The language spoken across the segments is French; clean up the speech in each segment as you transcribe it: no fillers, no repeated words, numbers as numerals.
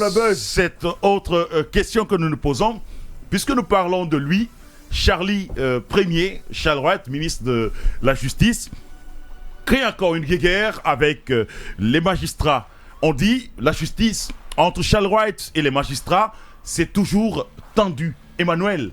le buzz. Cette autre question que nous nous posons, puisque nous parlons de lui, Charlie Premier, Charles Wright, ministre de la Justice, crée encore une guerre avec les magistrats. On dit la justice entre Charles Wright et les magistrats, c'est toujours tendu. Emmanuel,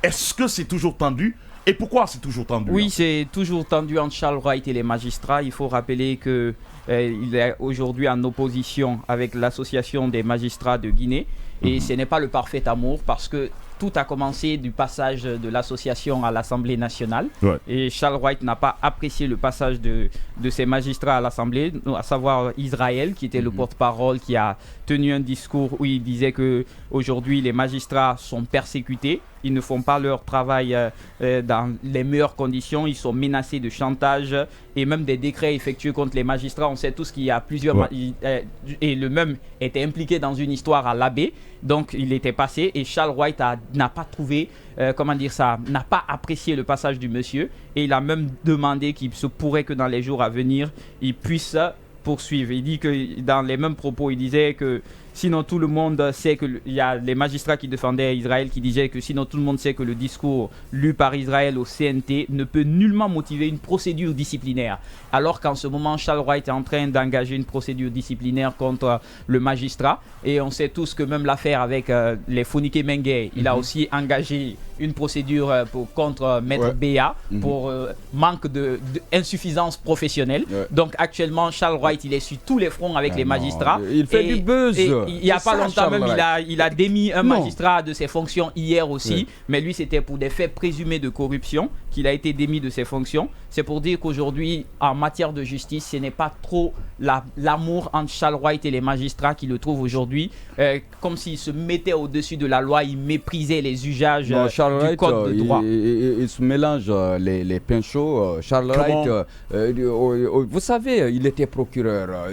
est-ce que c'est toujours tendu? Et pourquoi c'est toujours tendu? Oui, c'est toujours tendu entre Charles Wright et les magistrats. Il faut rappeler qu'il est aujourd'hui en opposition avec l'association des magistrats de Guinée. Et ce n'est pas le parfait amour parce que tout a commencé du passage de l'association à l'Assemblée nationale. Ouais. Et Charles Wright n'a pas apprécié le passage de ces magistrats à l'Assemblée, à savoir Israël, qui était le porte-parole, qui a tenu un discours où il disait qu'aujourd'hui les magistrats sont persécutés. Ils ne font pas leur travail dans les meilleures conditions. Ils sont menacés de chantage et même des décrets effectués contre les magistrats. On sait tous qu'il y a plusieurs... et le même était impliqué dans une histoire à l'Abbé. Donc, il était passé et Charles Wright n'a pas trouvé... n'a pas apprécié le passage du monsieur. Et il a même demandé qu'il se pourrait que dans les jours à venir, il puisse poursuivre. Il dit que dans les mêmes propos, il disait que sinon tout le monde sait que il y a les magistrats qui défendaient Israël qui disaient que sinon tout le monde sait que le discours lu par Israël au CNT ne peut nullement motiver une procédure disciplinaire. Alors qu'en ce moment, Charles Wright est en train d'engager une procédure disciplinaire contre le magistrat. Et on sait tous que même l'affaire avec les Founike Mengue, il a aussi engagé une procédure contre Maître Béa pour manque d'insuffisance professionnelle. Donc actuellement, Charles Wright, il est sur tous les fronts avec les magistrats. Il fait du buzz. Il n'y a pas longtemps même, il a démis un magistrat de ses fonctions hier aussi. Mais lui, c'était pour des faits présumés de corruption qu'il a été démis de ses fonctions. C'est pour dire qu'aujourd'hui, en matière de justice, ce n'est pas trop l'amour entre Charles Wright et les magistrats qui le trouvent aujourd'hui. Comme s'il se mettait au-dessus de la loi, il méprisait les usages du code de droit. Il se mélange les pinchos. Charles Wright, vous savez, il était procureur.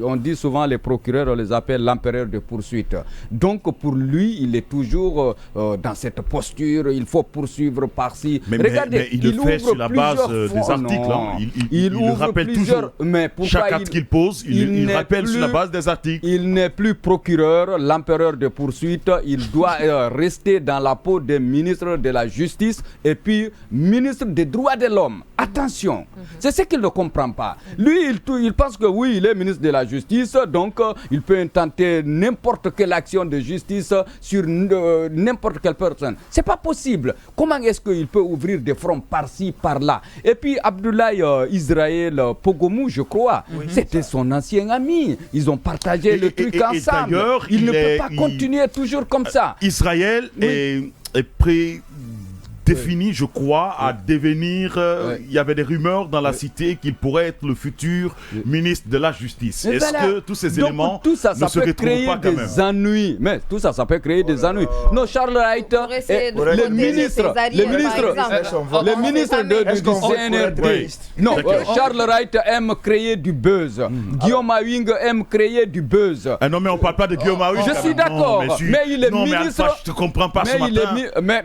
On dit souvent les procureurs, on les appelle l'empereur de poursuite. Donc pour lui, il est toujours dans cette posture. Il faut poursuivre par-ci. Regardez, mais il le fait sur la base des articles. Il le rappelle toujours. Mais chaque acte qu'il pose, il rappelle sur la base des articles. Il n'est plus procureur, l'empereur de poursuite. Il doit rester dans la peau des ministres de la Justice et puis ministre des Droits de l'Homme. Attention, c'est ce qu'il ne comprend pas. Lui, il pense que oui, il est ministre de la Justice, donc il peut intenter n'importe quelle action de justice sur n'importe quelle personne. C'est pas possible. Comment est-ce qu'il peut ouvrir des fronts par-ci, par-là? Et puis Abdoulaye Israël Pogomou, je crois, c'était son ancien ami. Ils ont partagé le truc ensemble. Il ne peut pas continuer toujours comme ça. Israël est prédéfini, je crois, à devenir... Il y avait des rumeurs dans la cité qu'il pourrait être le futur ministre de la Justice. Est-ce que tous ces éléments tout ça, ne se peut retrouvent créer pas quand des ennuis? Mais tout ça, ça peut créer des ennuis. Non, Charles Wright, le ministre du CNRD. Non, Charles Wright aime créer du buzz. Guillaume Awing aime créer du buzz. Non, mais on ne parle pas de Guillaume Awing. Je suis d'accord, mais il est ministre. Alpha, je ne te comprends pas ce matin.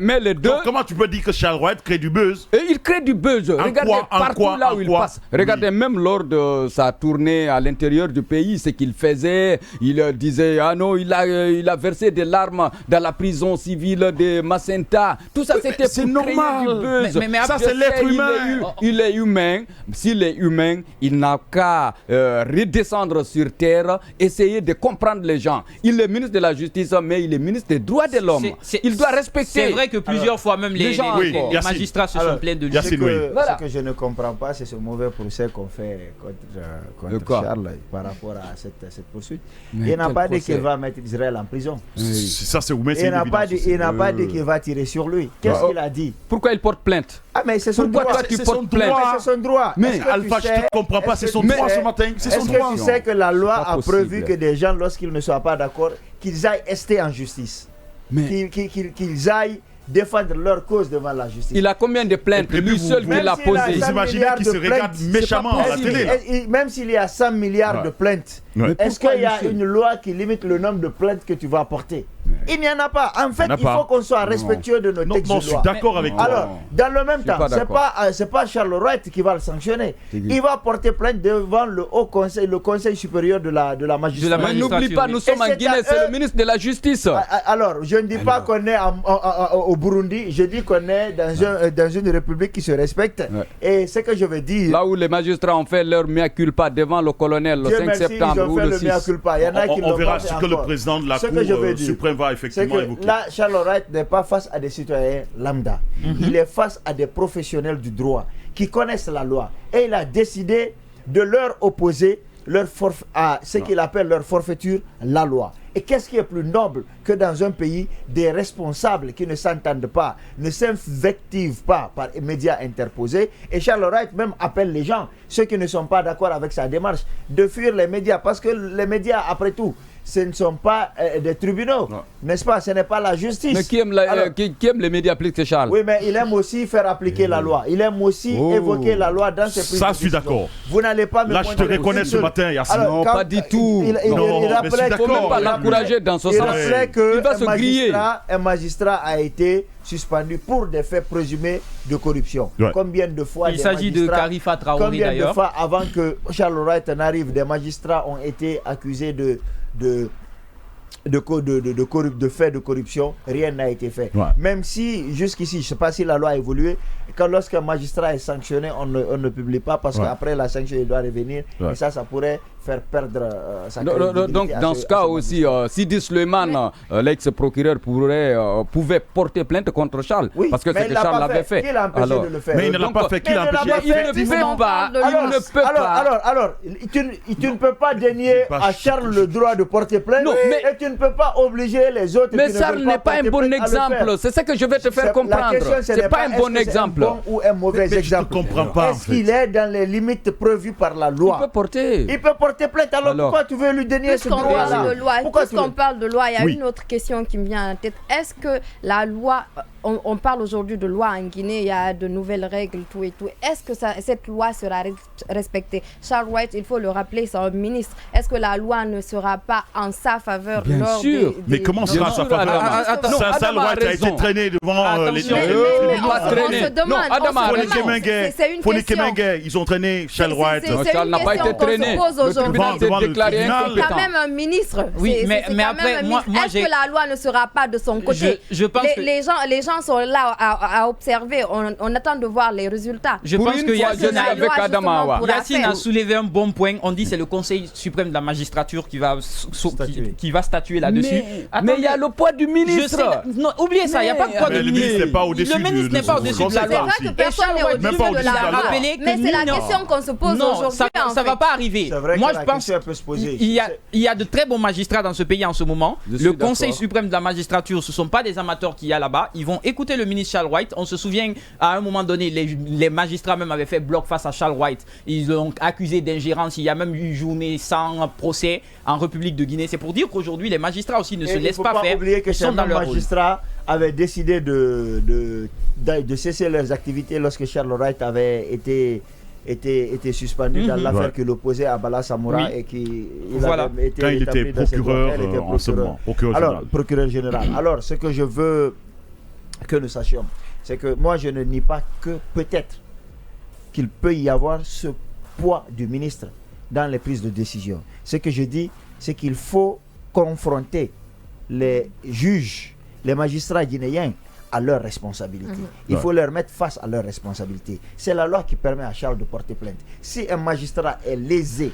Mais les deux... Comment tu peux dire que Charles Wright crée du buzz? Et il crée du buzz. Regardez partout là où il passe. Regardez même lors de sa tournée à l'intérieur du pays, ce qu'il faisait. Il disait ah non, il a versé des larmes dans la prison civile de Macenta. Tout ça c'était pour créer du buzz. Mais ça c'est l'être humain. Il est humain. S'il est humain, il n'a qu'à redescendre sur terre, essayer de comprendre les gens. Il est ministre de la Justice, mais il est ministre des Droits de l'Homme. Il doit respecter. C'est vrai que plusieurs fois même les magistrats se sont plaints de lui. Ce que je ne comprends pas, c'est ce mauvais procès qu'on fait contre Charles par rapport à cette poursuite. Il n'a pas dit qu'il va mettre Israël en prison. Ça, c'est où il n'a pas dit qu'il va tirer sur lui. Qu'est-ce qu'il a dit? Pourquoi il porte plainte? Ah, mais c'est son droit. Pourquoi tu portes plainte? C'est son droit. Mais Alpha, je ne comprends pas. C'est son droit ce matin. C'est son droit. Est-ce que tu sais que la loi a prévu que des gens, lorsqu'ils ne soient pas d'accord, qu'ils aillent rester en justice, qu'ils aillent défendre leur cause devant la justice? Il a combien de plaintes? Lui seul qui l'a posé. Vous imaginez qu'il se regarde méchamment à la télé. Même s'il y a 100 milliards de plaintes, est-ce qu'il y a une loi qui limite le nombre de plaintes que tu vas apporter? Il n'y en a pas. En fait, il faut qu'on soit respectueux de nos textes Non, de je suis loi. d'accord avec toi. Alors, dans le même temps, c'est pas Charles Wright qui va le sanctionner. Il va porter plainte devant le Haut Conseil, le Conseil supérieur de la magistrature. Mais n'oublie pas, nous sommes en Guinée, c'est le ministre de la Justice. Alors, je ne dis pas qu'on est au Burundi, je dis qu'on est dans une république qui se respecte. Et ce que je veux dire... Là où les magistrats ont fait leur mea culpa devant le colonel le 5 septembre ou le 6. On verra ce que le président de la Cour suprême va effectivement évoquer. Là, Charles Wright n'est pas face à des citoyens lambda. Il est face à des professionnels du droit qui connaissent la loi. Et il a décidé de leur opposer à ce qu'il appelle leur forfaiture, la loi. Et qu'est-ce qui est plus noble que dans un pays des responsables qui ne s'entendent pas, ne s'invectivent pas par les médias interposés. Et Charles Wright même appelle les gens, ceux qui ne sont pas d'accord avec sa démarche, de fuir les médias. Parce que les médias, après tout, ce ne sont pas des tribunaux, n'est-ce pas? Ce n'est pas la justice. Mais qui aime les médias plus que Charles? Oui, mais il aime aussi faire appliquer la loi. Il aime aussi évoquer la loi dans ses prises de décision. Ça, je suis d'accord. Vous n'allez pas me Là, je te reconnais ce matin, Yassine. Non, pas du tout. Il rappelait faut même pas l'encourager dans ce sens. Il va se griller. Un magistrat a été suspendu pour des faits présumés de corruption. Combien de fois il s'agit de Khalifa Traoré combien d'ailleurs. de fois avant que Charles Wright n'arrive, des magistrats ont été accusés de faits de corruption, rien n'a été fait. Même si jusqu'ici, je ne sais pas si la loi a évolué, quand lorsqu'un magistrat est sanctionné, on ne publie pas parce qu'après la sanction, il doit revenir. Et ça pourrait faire perdre sa crédibilité. Donc dans ce cas aussi, Sidi Suleiman, l'ex-procureur, pouvait porter plainte contre Charles, parce que c'est ce que Charles avait fait. Qui l'a empêché de le faire? Mais il ne l'a pas fait. Qui l'a empêché? Il ne peut pas. Alors, tu ne peux pas dénier à Charles le droit de porter plainte, et tu ne peux pas obliger les autres. Mais Charles n'est pas un bon exemple. C'est ce que je vais te faire comprendre. C'est pas un bon exemple. Bon ou un mauvais exemple. Je ne comprends pas. Est-ce qu'il est dans les limites prévues par la loi? Il peut porter. Il peut porter plainte. Alors pourquoi tu veux lui dénier ce droit-là? Puisqu'on parle de loi, il y a une autre question qui me vient à la tête. Est-ce que la loi, on parle aujourd'hui de loi en Guinée, il y a de nouvelles règles, tout et tout. Est-ce que cette loi sera respectée? Charles Wright, il faut le rappeler, c'est un ministre. Est-ce que la loi ne sera pas en sa faveur? Bien sûr. Mais comment sera sa faveur? Charles Wright a été traîné devant les tribunaux. Foni Kemengue, ils ont traîné Charles Wright. Charles n'a pas été traîné. Le tribunal s'est déclaré incompétent. C'est quand même un ministre. Oui, mais après, moi, est-ce que la loi ne sera pas de son côté? Je pense que les gens sont là à observer. On attend de voir les résultats. Je pense que Yassine a soulevé un bon point. On dit que c'est le Conseil suprême de la magistrature qui va statuer là-dessus. Mais il y a le poids du ministre. Non, oubliez ça, il n'y a pas de poids du ministre. Le ministre n'est pas au-dessus de la loi. C'est vrai que personne n'est au-dessus de la loi. Mais c'est la question qu'on se pose aujourd'hui. Ça ne va pas arriver. Moi, je pense qu'il y a de très bons magistrats dans ce pays en ce moment. Le Conseil suprême de la magistrature, ce ne sont pas des amateurs qu'il y a là-bas. Ils vont écouter le ministre Charles Wright. On se souvient, à un moment donné, les magistrats même avaient fait bloc face à Charles Wright. Ils l'ont accusé d'ingérence. Il y a même eu une journée sans procès en République de Guinée. C'est pour dire qu'aujourd'hui, les magistrats aussi ne se laissent pas faire. Il ne faut pas oublier que certains magistrats avaient décidé de cesser leurs activités lorsque Charles Wright avait été suspendu dans l'affaire qui l'opposait à Bala Samoura et qui avait été quand il était procureur en ce moment, procureur général. Alors, ce que je veux que nous sachions, c'est que moi, je ne nie pas que peut-être qu'il peut y avoir ce poids du ministre dans les prises de décision. Ce que je dis, c'est qu'il faut confronter les juges, les magistrats guinéens à leurs responsabilités. Il faut leur mettre face à leurs responsabilités. C'est la loi qui permet à Charles de porter plainte. Si un magistrat est lésé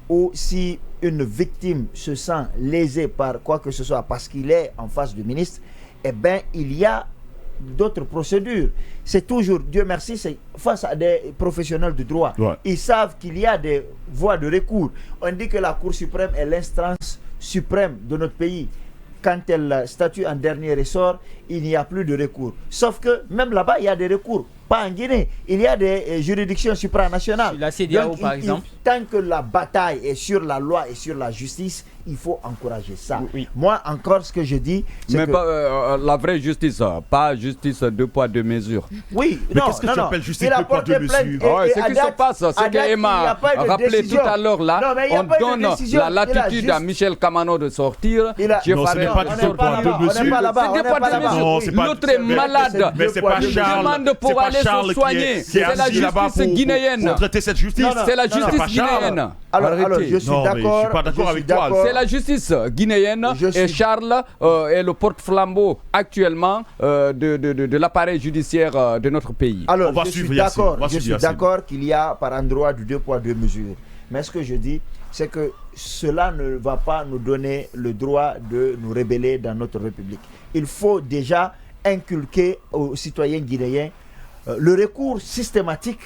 ou si une victime se sent lésée par quoi que ce soit parce qu'il est en face du ministre, eh bien, il y a d'autres procédures. C'est toujours, Dieu merci, c'est face à des professionnels du droit. Ils savent qu'il y a des voies de recours. On dit que la Cour suprême est l'instance suprême de notre pays. Quand elle statue en dernier ressort, il n'y a plus de recours. Sauf que même là-bas, il y a des recours pas en Guinée. Il y a des juridictions supranationales. Sur la CEDEAO, Donc, par exemple. Tant que la bataille est sur la loi et sur la justice, il faut encourager ça. Oui. Moi, encore, ce que je dis, c'est Mais que... pas la vraie justice, pas justice 2 poids 2 mesures. Oui, Mais non, qu'est-ce que non, tu non. appelles justice Il a deux poids, porté deux plainte mesures? et- Ouais, et ce à qui date- se passe, à c'est date, il n'y qu'Emma a pas a de rappelé tout décision. à l'heure là, Non, mais il n'y a on pas de donne décision. la Il a latitude à juste- Michel Camano de sortir. Il a- J'ai Non, ce parlé- n'est pas on du n'est deux pas poids, là-bas, deux on n'est mesures. pas là-bas, C'est on des n'est poids pas de là-bas. mesure. Non, c'est pas- L'autre est mais- malade. Mais c'est pas Il Charles. demande pour c'est pas aller se Charles soigner. qui est C'est la assis là-bas justice guinéenne. pour traiter cette justice. Non, non. C'est la non, justice pas Charles. guinéenne. Alors, Arrêtez. je suis Non, mais je d'accord. suis pas d'accord je avec suis toi. d'accord. C'est la justice guinéenne Je et suis- Charles est le porte-flambeau actuellement de l'appareil judiciaire de notre pays. Alors, On va je suivre suis Yacine, d'accord, on va je suivre suis Yacine. d'accord qu'il y a par endroit du 2 poids 2 mesures. Mais ce que je dis, c'est que cela ne va pas nous donner le droit de nous rebeller dans notre République. Il faut déjà inculquer aux citoyens guinéens le recours systématique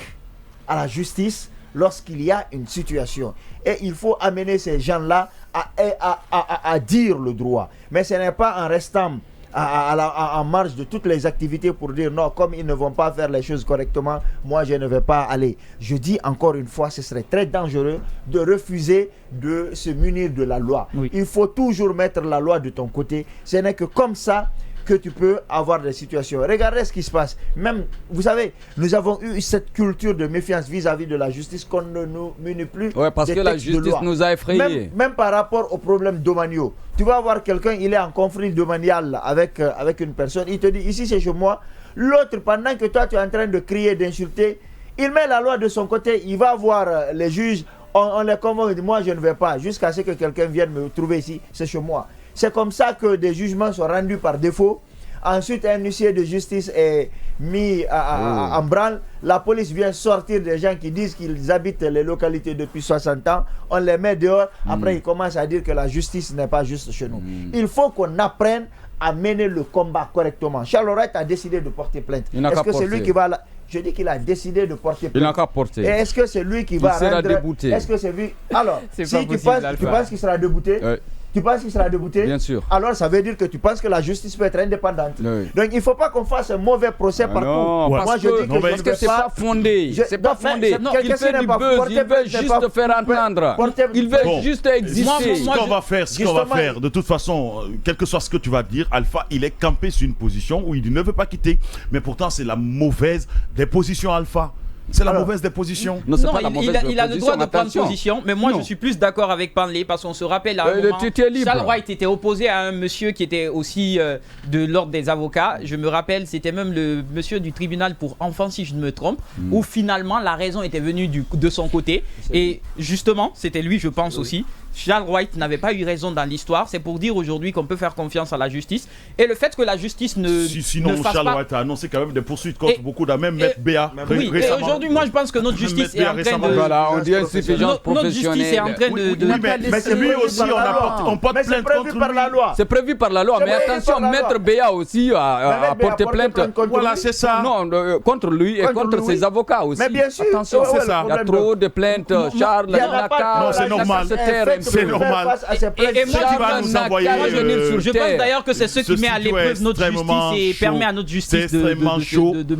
à la justice lorsqu'il y a une situation. Et il faut amener ces gens-là à dire le droit. Mais ce n'est pas en restant en marge de toutes les activités pour dire non, comme ils ne vont pas faire les choses correctement, moi je ne vais pas aller. Je dis encore une fois, ce serait très dangereux de refuser de se munir de la loi. Oui. Il faut toujours mettre la loi de ton côté. Ce n'est que comme ça que tu peux avoir des situations. Regardez ce qui se passe. Même, vous savez, nous avons eu cette culture de méfiance vis-à-vis de la justice qu'on ne nous munit plus. Ouais, parce des que la textes de justice loi. nous a effrayés. Même par rapport au problème domaniaux. Tu vas voir quelqu'un, il est en conflit domanial avec une personne. Il te dit, ici c'est chez moi. L'autre, pendant que toi tu es en train de crier, d'insulter, il met la loi de son côté. Il va voir les juges. On les convoque. Il dit, moi je ne vais pas. Jusqu'à ce que quelqu'un vienne me trouver ici. C'est chez moi. C'est comme ça que des jugements sont rendus par défaut. Ensuite, un huissier de justice est mis en branle. La police vient sortir des gens qui disent qu'ils habitent les localités depuis 60 ans. On les met dehors. Après, ils commencent à dire que la justice n'est pas juste chez nous. Il faut qu'on apprenne à mener le combat correctement. Charles Wright a décidé de porter plainte. Est-ce que c'est lui qui va... Je dis qu'il a décidé de porter plainte. Il n'a qu'à porter. Et est-ce que c'est lui qui va sera rendre... débouté. Est-ce que c'est lui... Alors, C'est si pas tu possible, penses, Alpha. qu'il sera débouté, tu penses qu'il sera débouté? Bien sûr. Alors ça veut dire que tu penses que la justice peut être indépendante. Oui. Donc il ne faut pas qu'on fasse un mauvais procès partout. Non, Ouais. Moi parce je dis que, que non, je mais ne parce que vais c'est pas fondé. Je- C'est pas non, mais fondé. c'est- Il quelqu'un fait n'est du pas buzz, porté il veut plainte, juste n'est pas- faire entendre. porter- Il veut Bon. juste exister. Ce qu'on va faire, Justement, de toute façon, quel que soit ce que tu vas dire, Alpha, il est campé sur une position où il ne veut pas quitter. Mais pourtant, c'est la mauvaise des positions, Alpha. C'est la Alors, mauvaise des positions. Non, c'est Non, pas la il mauvaise a le droit position, de prendre attention. position, mais moi Non. je suis plus d'accord avec Panlé parce qu'on se rappelle à un moment, tu es libre. Charles Wright était opposé à un monsieur qui était aussi de l'ordre des avocats. Je me rappelle, c'était même le monsieur du tribunal pour enfants, si je ne me trompe, où finalement la raison était venue de son côté. Et justement, c'était lui, je pense aussi. Charles Wright n'avait pas eu raison dans l'histoire. C'est pour dire aujourd'hui qu'on peut faire confiance à la justice. Et le fait que la justice ne Sinon, fasse Charles pas... Wright a annoncé quand même des poursuites contre Et- beaucoup d'hommes, même et- Maître Béa. Oui, et récemment. aujourd'hui, moi je pense que notre justice est en train de... Voilà, on dit insuffisance Notre justice est en professionnelle. train de... Mais c'est lui aussi, on porte Mais c'est plainte prévu contre par lui. la loi. C'est prévu par la loi, C'est mais prévu attention, par la Maître loi. Béa aussi a porté plainte. Voilà, c'est ça. Non, contre lui et Contre contre lui, ses oui. avocats aussi. Mais bien sûr, Attention, ouais, c'est ça. il y a trop de plaintes. Charles, Il y en a pas. Non, c'est normal. C'est normal. Et moi, tu vas nous envoyer, je pense d'ailleurs que c'est ce qui ce met à studio l'épreuve est notre extrêmement justice et chaud. permet à notre C'est justice extrêmement chaud. de